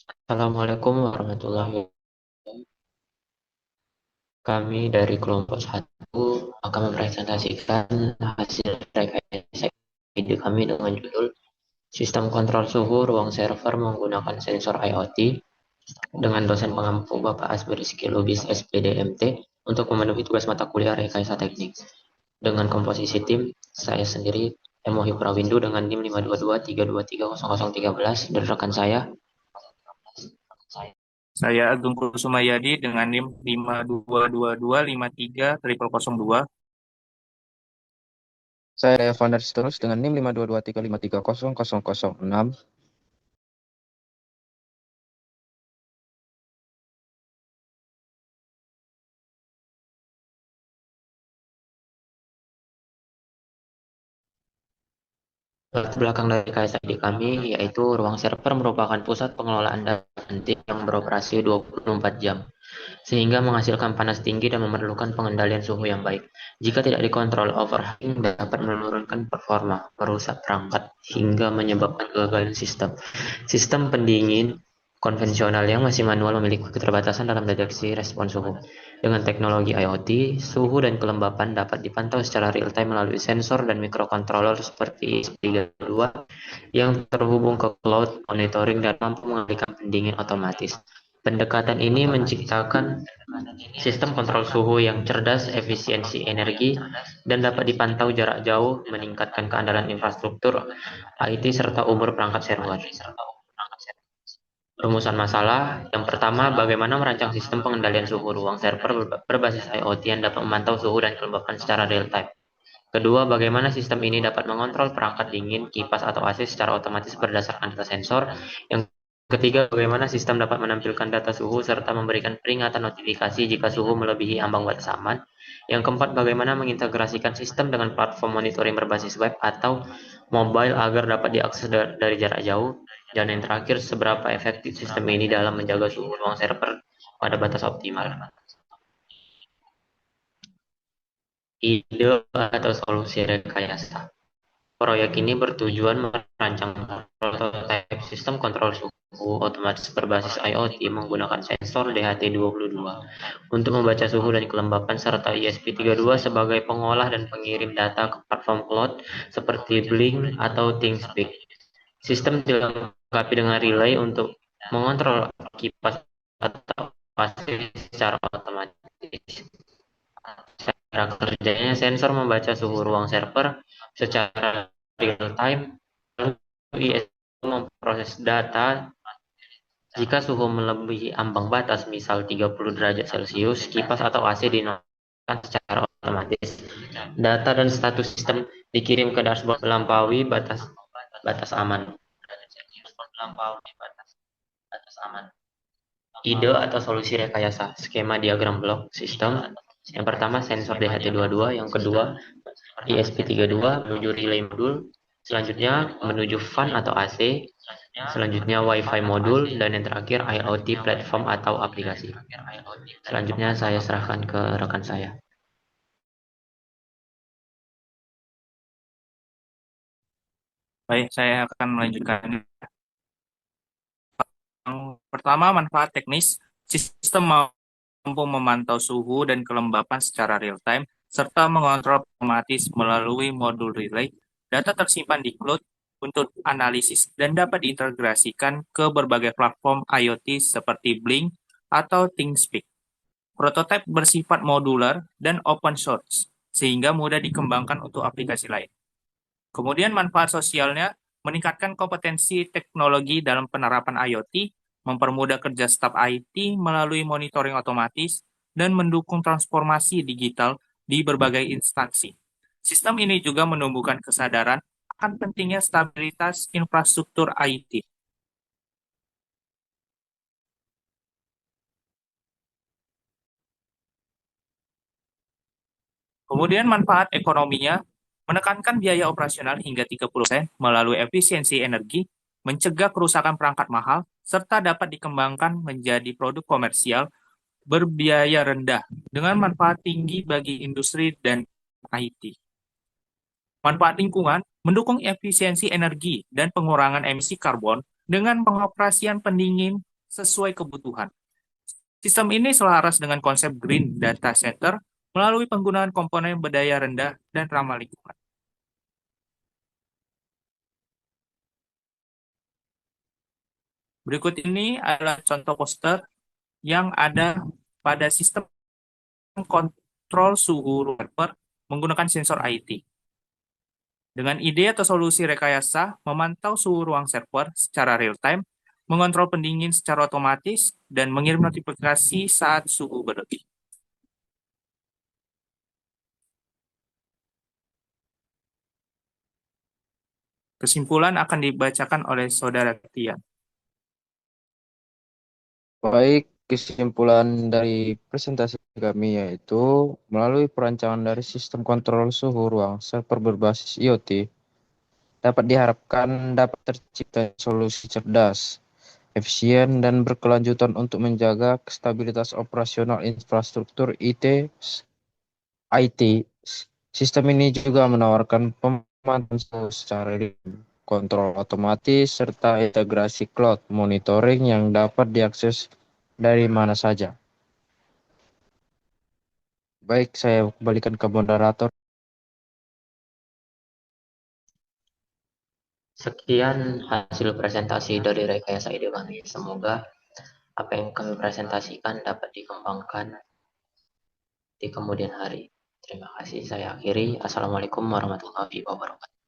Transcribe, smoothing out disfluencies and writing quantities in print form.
Assalamualaikum warahmatullahi wabarakatuh. Kami dari kelompok satu akan mempresentasikan hasil rekayasa ide kami dengan judul Sistem Kontrol Suhu Ruang Server Menggunakan Sensor IoT dengan dosen pengampu Bapak Asberiski Lubis SPDMT untuk memenuhi tugas mata kuliah rekayasa teknik. Dengan komposisi tim, saya sendiri Emo Hiprawindu dengan NIM 522323013 dan rekan saya. Saya Agung Kusumayadi dengan NIM 5222530002. Saya Evan Darsitorus dengan NIM 52235300006. Latar belakang dari KSID kami yaitu ruang server merupakan pusat pengelolaan data penting yang beroperasi 24 jam, sehingga menghasilkan panas tinggi dan memerlukan pengendalian suhu yang baik. Jika tidak dikontrol, overheating dapat menurunkan performa, merusak perangkat, hingga menyebabkan kegagalan sistem. Sistem pendingin konvensional yang masih manual memiliki keterbatasan dalam deteksi respon suhu. Dengan teknologi IoT, suhu dan kelembapan dapat dipantau secara real-time melalui sensor dan microcontroller seperti ESP32 yang terhubung ke cloud monitoring dan mampu mengalihkan pendingin otomatis. Pendekatan ini menciptakan sistem kontrol suhu yang cerdas, efisiensi energi, dan dapat dipantau jarak jauh, meningkatkan keandalan infrastruktur IT serta umur perangkat server. Rumusan masalah, yang pertama, bagaimana merancang sistem pengendalian suhu ruang server berbasis IoT yang dapat memantau suhu dan kelembapan secara real-time. Kedua, bagaimana sistem ini dapat mengontrol perangkat dingin, kipas atau AC secara otomatis berdasarkan data sensor. Yang ketiga, bagaimana sistem dapat menampilkan data suhu serta memberikan peringatan notifikasi jika suhu melebihi ambang batas aman. Yang keempat, bagaimana mengintegrasikan sistem dengan platform monitoring berbasis web atau mobile agar dapat diakses dari jarak jauh. Dan yang terakhir, seberapa efektif sistem ini dalam menjaga suhu ruang server pada batas optimal. Ide atau solusi rekayasa. Proyek ini bertujuan merancang prototipe sistem kontrol suhu otomatis berbasis IoT menggunakan sensor DHT22 untuk membaca suhu dan kelembapan serta ESP32 sebagai pengolah dan pengirim data ke platform cloud seperti Blink atau ThingSpeak. Sistem dilengkapi dengan relay untuk mengontrol kipas atau AC secara otomatis. Cara kerjanya, sensor membaca suhu ruang server secara real time, lalu ISO memproses data. Jika suhu melebihi ambang batas, misal 30 derajat Celcius, kipas atau AC dinonaktifkan secara otomatis. Data dan status sistem dikirim ke dashboard melampaui batas batas aman. Ide atau solusi rekayasa, skema diagram blok sistem. Yang pertama sensor DHT22, yang kedua ESP32 menuju relay modul, selanjutnya menuju fan atau AC, selanjutnya Wi-Fi modul, dan yang terakhir IoT platform atau aplikasi. Selanjutnya saya serahkan ke rekan saya. Baik, saya akan melanjutkan. Yang pertama, manfaat teknis. Sistem mampu memantau suhu dan kelembapan secara real-time, serta mengontrol otomatis melalui modul relay. Data tersimpan di cloud untuk analisis dan dapat diintegrasikan ke berbagai platform IoT seperti Blink atau ThingSpeak. Prototipe bersifat modular dan open source, sehingga mudah dikembangkan untuk aplikasi lain. Kemudian manfaat sosialnya, meningkatkan kompetensi teknologi dalam penerapan IoT, mempermudah kerja staf IT melalui monitoring otomatis, dan mendukung transformasi digital di berbagai instansi. Sistem ini juga menumbuhkan kesadaran akan pentingnya stabilitas infrastruktur IT. Kemudian manfaat ekonominya, menekankan biaya operasional hingga 30% melalui efisiensi energi, mencegah kerusakan perangkat mahal, serta dapat dikembangkan menjadi produk komersial berbiaya rendah dengan manfaat tinggi bagi industri dan IT. Manfaat lingkungan, mendukung efisiensi energi dan pengurangan emisi karbon dengan pengoperasian pendingin sesuai kebutuhan. Sistem ini selaras dengan konsep Green Data Center melalui penggunaan komponen berdaya rendah dan ramah lingkungan. Berikut ini adalah contoh poster yang ada pada sistem kontrol suhu server menggunakan sensor IT. Dengan ide atau solusi rekayasa, memantau suhu ruang server secara real-time, mengontrol pendingin secara otomatis, dan mengirim notifikasi saat suhu berlebih. Kesimpulan akan dibacakan oleh Saudara Tian. Baik, kesimpulan dari presentasi kami yaitu melalui perancangan dari sistem kontrol suhu ruang server berbasis IoT dapat diharapkan dapat tercipta solusi cerdas, efisien, dan berkelanjutan untuk menjaga stabilitas operasional infrastruktur IT. Sistem ini juga menawarkan pemantauan suhu secara real, kontrol otomatis, serta integrasi cloud monitoring yang dapat diakses dari mana saja. Baik, saya kembalikan ke moderator. Sekian hasil presentasi dari rekayasa ide kami. Semoga apa yang kami presentasikan dapat dikembangkan di kemudian hari. Terima kasih. Saya akhiri. Assalamualaikum warahmatullahi wabarakatuh.